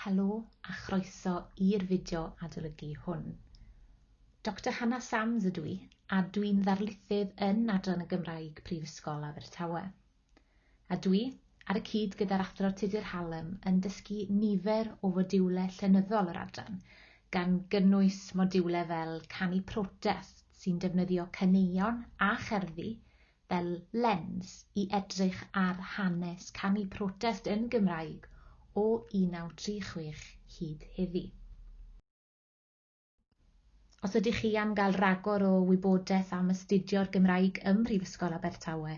Helo a chroeso i'r fideo adolygu hwn. Dr Hannah Sams ydw i, a dwi'n ddarlithydd yn Adran y Gymraeg Prifysgol Abertawe. A dwi, ar y cyd gyda'r Athro Tudur Hallam, yn dysgu nifer o fodiwlau llenyddol yr adran, gan gynnwys modiwlau fel canu protest sy'n defnyddio caneuon a cherddi fel lens i edrych ar hanes canu protest yn Gymraeg o 1936 hyd heddi. Os ydych chi am gael ragor o wybodaeth am astudio'r Gymraeg ym Mhrifysgol Abertawe,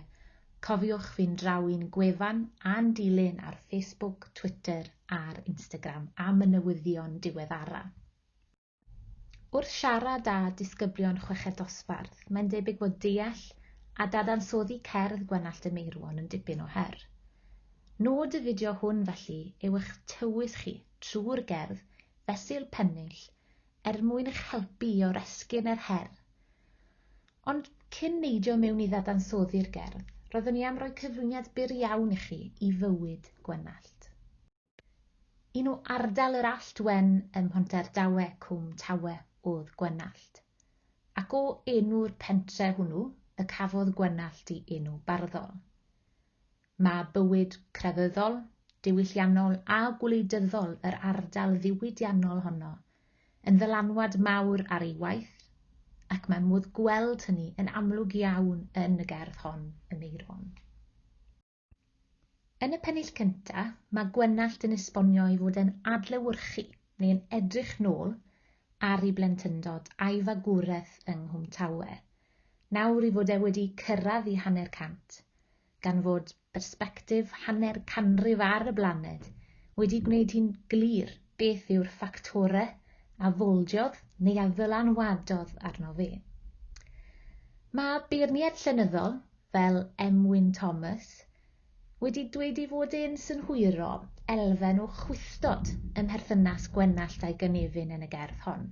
cofiwch fynd draw i'n gwefan a'n dilyn ar Facebook, Twitter a'r Instagram am y newyddion diweddara. Wrth siarad â disgyblion chweched dosbarth, mae'n debyg bod deall a dadansoddi cerdd Gwenallt y Meirwon yn dipyn o her. Nod y fideo hwn felly yw eich tywys chi trwy'r gerdd fesul pennill mwyn eich helpu i oresgyn yr her. Ond cyn neidio mewn i ddadansoddi'r gerdd, roeddwn i am roi cyflwyniad byr iawn i chi i fywyd Gwenallt. Un o ardal yr Allt Wen ym Mhontardawe Cwm Tawe oedd Gwenallt, ac o enw'r pentre hwnnw y cafodd Gwenallt i enw barddol. Mae bywyd crefyddol, diwylliannol a gwleidyddol yr ardal ddiwydiannol honno yn ddylanwad mawr ar ei waith, ac mae modd gweld hynny yn amlwg iawn yn y gerdd hon y Meirwon. Yn y pennill cyntaf, mae Gwenallt yn esbonio i fod yn adlewyrchu neu'n edrych nôl ar ei blentyndod a'i fagwraeth yng Nghwm Tawe, nawr i fod e wedi cyrraedd i hanner cant, gan fod persbectif hanner canrif ar y blaned wedi gwneud hi'n glir beth yw'r ffactorau a foldiodd neu a ddylanwadodd arno fe. Mae beirniaid llenyddol fel Wyn Thomas wedi dweud ei fod e'n synhwyro elfen o chwystod ym mherthynas Gwenallt a'i gynefin yn y gerdd hon.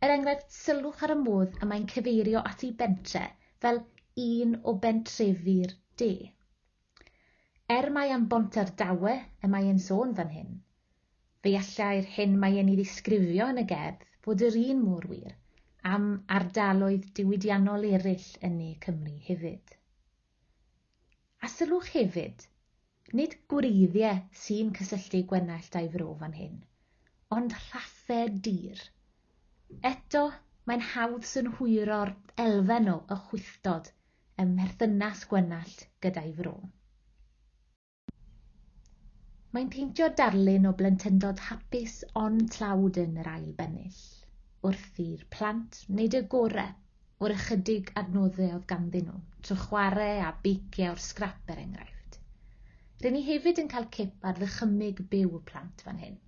Er enghraifft, sylwch ar y modd y mae'n cyfeirio at ei bentre fel un o bentrefi'r de. Mai am Mhontardawe y mae e'n sôn fan hyn, fe allai'r hyn mae e'n ei ddisgrifio yn y gerdd fod yr un mor wir am ardaloedd diwydiannol eraill yn ne Cymru hefyd. A sylwch hefyd, nid gwreiddiau sy'n cysylltu Gwenallt a'i fro fan hyn, ond rhaffau dir. Eto, mae'n hawdd synhwyro'r elfen o y chwystod ym mherthynas Gwenallt gyda'i fro. Mae'n peintio darlun o blentyndod hapus ond tlawd yn yr ail bennill, wrth i'r plant wneud y gorau o'r ychydig adnoddau oedd ganddyn nhw, trwy chwarae a beiciau o'r sgrap er enghraifft. Rydyn ni hefyd yn cael cip ar ddychymyg byw y plant fan hyn,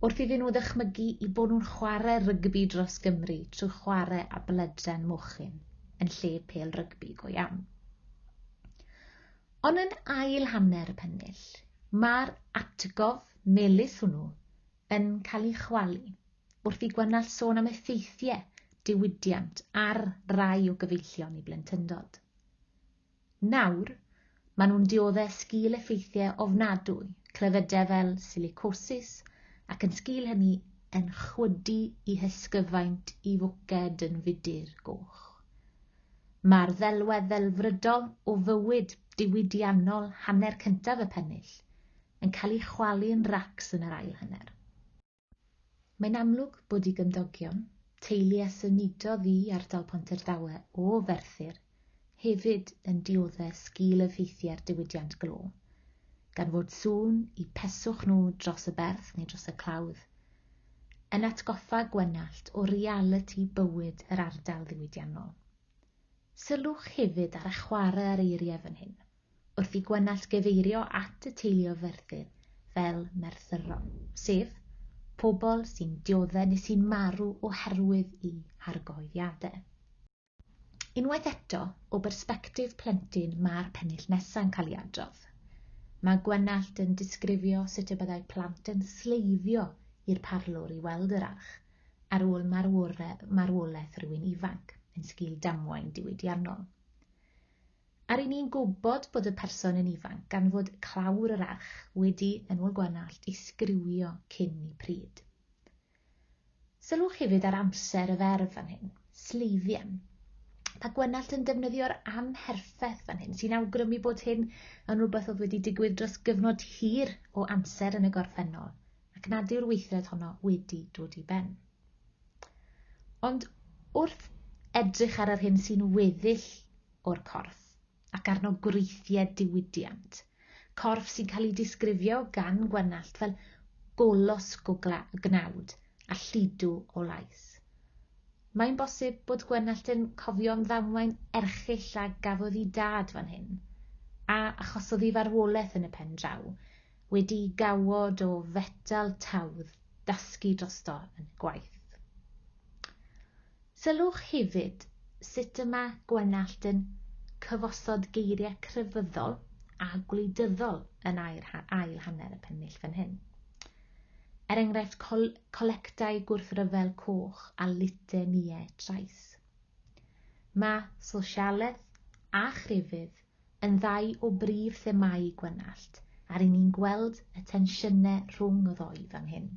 wrth iddyn nhw ddychmygu i bod nhw'n chwarae rygbi dros Gymru trwy chwarae a blydren mochyn, yn lle pêl rygbi go iawn. Ond yn ail hanner y pennill, mae'r atgof melys hwnnw yn cael ei chwalu wrth i Gwenallt sôn am effeithiau diwydiant ar rai o gyfeillion i blentyndod. Nawr, maen nhw'n dioddau sgil effeithiau ofnadwy, clefydau fel silicosis, ac yn sgil hynny yn chwydu i hysgyfaint i fwced yn fudur goch. Mae'r ddelwedd ddelfrydol o fywyd diwydiannol hanner cyntaf y pennill yn cael ei chwalu'n racs yn yr ail hanner. Mae'n amlwg bod i gymdogion, teulu a symudodd i ardal Mhontardawe o Ferthyr, hefyd yn dioddau sgil effeithiau'r diwydiant glo, gan fod sŵn i peswch nhw dros y berth neu dros y clawdd, yn atgoffa Gwenallt o realiti bywyd yr ardal ddiwydiannol. Sylwch hefyd ar y chwarae ar eiriau fan hyn, wrth i Gwenallt gyfeirio at y teulu o Ferthyr fel merthyron, sef pobl sy'n dioddau neu sy'n marw oherwydd i hargoeddiadau. Unwaith eto, o bersbectif plentyn mae'r pennill nesaf yn cael ei adrodd. Mae Gwenallt yn disgrifio sut y byddai plant yn sleifio i'r parlwr i weld yr arch ar ôl marwolaeth rhywun ifanc yn sgil damwain diwydiannol. A rydyn ni'n gwybod bod y person yn ifanc gan fod clawr yr arch wedi, yn ôl Gwenallt, i sgriwio cyn i pryd. Sylwch hefyd ar amser y ferf fan hyn, sleifien. Mae Gwenallt yn defnyddio'r amherffaith fan hyn, sy'n awgrymu bod hyn yn rhywbeth oedd wedi digwydd dros gyfnod hir o amser yn y gorffennol, ac nad yw'r weithred honno wedi dod i ben. Ond wrth edrych ar yr hyn sy'n weddill o'r corff, ac arno gwreithiau diwydiant, corff sy'n cael ei disgrifio gan Gwenallt fel golosg o gnawd a lludw o lais. Mae'n bosib bod Gwenallt yn cofio am ddamwain erchyll a gafodd ei dad fan hyn, a achosodd ei farwolaeth yn y pen draw, wedi gawod o fetal tawdd dasgu drosto yn y gwaith. Sylwch hefyd sut yma Gwenallt yn cyfosod geiriau crefyddol a gwleidyddol yn ail hanner y pennill fan hyn. Enghraifft colectau gwrthryfel coch a litaniau trais. Mae sosialaeth a chrefydd yn ddau o brif themau Gwenallt, a rydyn ni'n gweld y tensiynau rhwng y ddou fan hyn.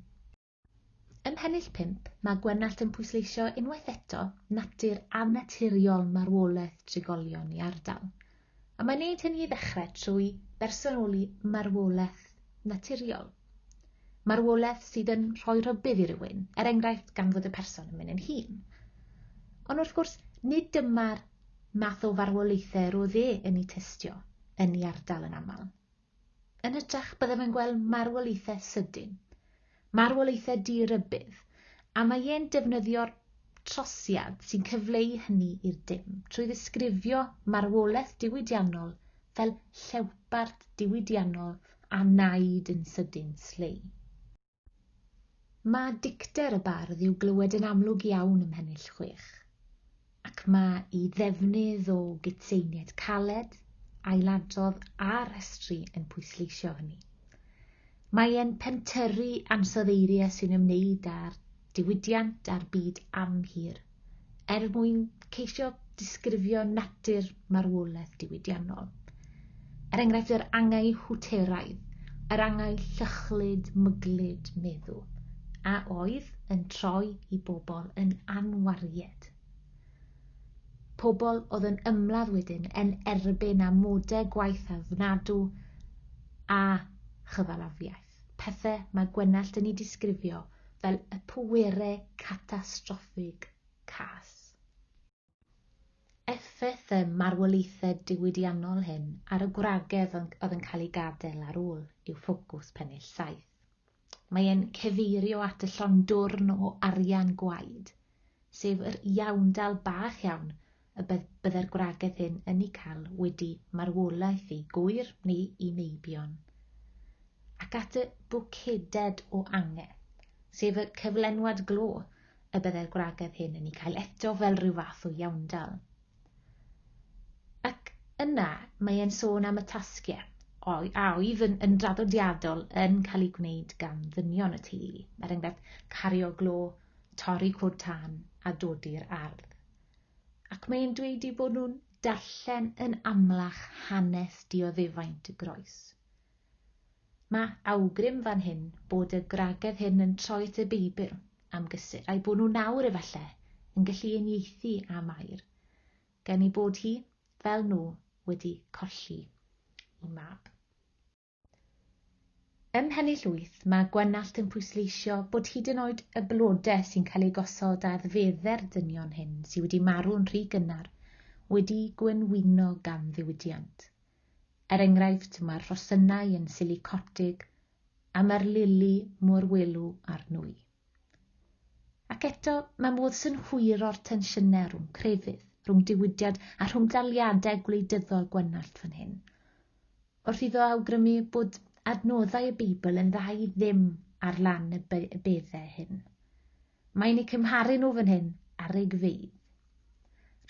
Ym mhennill 5, mae Gwenallt yn pwysleisio unwaith eto natur annaturiol marwolaeth trigolion i ardal. A mae'n neud hynny i ddechrau trwy bersonoli marwolaeth naturiol. Marwolaeth sydd yn rhoi rhybudd i rywun, enghraifft gan fod y person yn mynd yn hun. Ond wrth gwrs, nid dyma'r math o farwolaethau roedd yn ei testio yn ei ardal yn aml. Yn hytrach byddem yn gweld marwolaethau sydyn, marwolaethau di-rybydd, a mae e'n defnyddio'r trosiad sy'n cyfleu hynny i'r dim trwy ddisgrifio marwolaeth diwydiannol fel llewpart diwydiannol a naid yn sydyn slei. Mae dicter y bardd i'w glywed yn amlwg iawn ym mhennill 6, ac mae ei ddefnydd o gytseiniaid caled, ailadrodd a rhestru yn pwysleisio hynny. Mae e'n pentyrru ansoddeiriau sy'n ymwneud â'r diwydiant a'r byd amhir, mwyn ceisio disgrifio natur marwolaeth diwydiannol. Enghraifft yr angau hwteraidd, yr angau llychlyd, myglyd, meddwl, a oedd yn troi i bobl yn anwariad. Pobl oedd yn ymladd wedyn yn erbyn amodau gwaith afnadw a chyfalafiaeth, pethau mae Gwenallt yn ei disgrifio fel y pwerau catastroffig cas. Effaith y marwolaethau diwydiannol hyn ar y gwragedd oedd yn cael ei gadael ar ôl yw ffocws pennill 7. Mae e'n cyfeirio at y llondwrn o arian gwaed, sef yr iawndal bach iawn y byddai'r gwragedd hyn yn ei cael wedi marwolaeth i gwyr neu i meibion, ac at y bwceded o angau, sef y cyflenwad glo y byddai'r gwragedd hyn yn ei cael eto fel rhyw fath o iawndal. Ac yna mae e'n sôn am y tasgiau, a oedd yn draddodiadol yn cael ei gwneud gan ddynion y teulu, enghraifft cario glo, torri cwd tân a dodi'r ardd. Ac mae'n dweud bod nhw'n darllen yn amlach hanes dioddefaint y groes. Mae awgrym fan hyn bod y gwragedd hyn yn troi at y Beibl am gysur, a'i bod nhw nawr efallai yn gallu uniaethu â Mair, gan ei bod hi, fel nhw, wedi colli ei mab. Ym mhennill 8, mae Gwenallt yn pwysleisio bod hyd yn oed y blodau sy'n cael ei gosod ar ddfedde'r dynion hyn sydd wedi marw'n rhy gynnar wedi gwenwyno gan ddiwydiant. Enghraifft, mae'r rhosynau yn silicotig a mae'r lili mor welw ar nwy. Ac eto, mae modd synhwyro'r tensiynau rhwng crefydd, rhwng diwydiad a rhwng daliadau gwleidyddol Gwenallt fan hyn, wrth iddo awgrymu bod adnoddau y Beibl yn ddau ddim ar lan y beddau hyn. Mae'n ei cymharu nhw fan hyn ar ei gfeidd.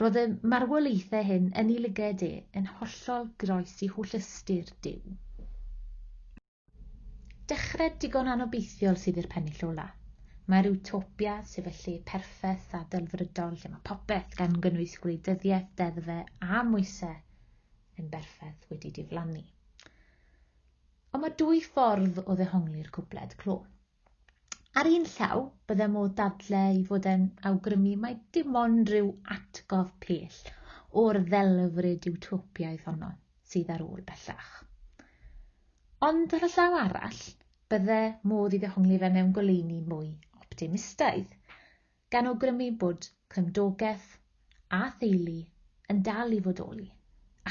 Roedd y marwolaethau hyn yn ei lyged yn hollol groes i holl ystyr Duw. Dechrau digon anobeithiol sydd i'r pennill ola. Mae'r utopia sef y lle perffaith a delfrydol lle mae popeth gan gynnwys gwleidyddiaeth, deddfe a mwysau yn berffaith wedi diflannu. Ond mae dwy ffordd o ddehongli'r cwpled clo. Ar un llaw, byddai modd dadle i fod yn awgrymu mai dim ond rhyw atgof pell o'r ddelfryd utopiaidd honno sydd ar ôl bellach. Ond ar y llaw arall, byddai modd i ddehongli fe mewn goleuni mwy optimistaidd, gan awgrymu bod cymdogaeth a theulu yn dal i fodoli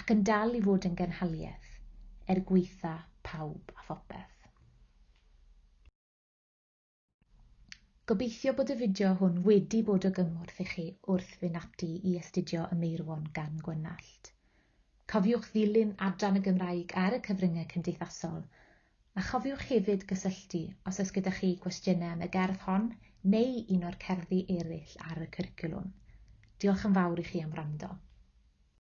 ac yn dal i fod yn genhaliaeth gweitha pawb a phopeth. Gobeithio bod y fideo hwn wedi bod o gymorth i chi wrth fynd ati i astudio y Meirwon gan Gwenallt. Cofiwch ddilyn Adran y Gymraeg ar y cyfryngau cymdeithasol, a chofiwch hefyd gysylltu os oes gyda chi gwestiynau am y gerdd hon neu un o'r cerddi eraill ar y cwricwlwm. Diolch yn fawr i chi am wrando.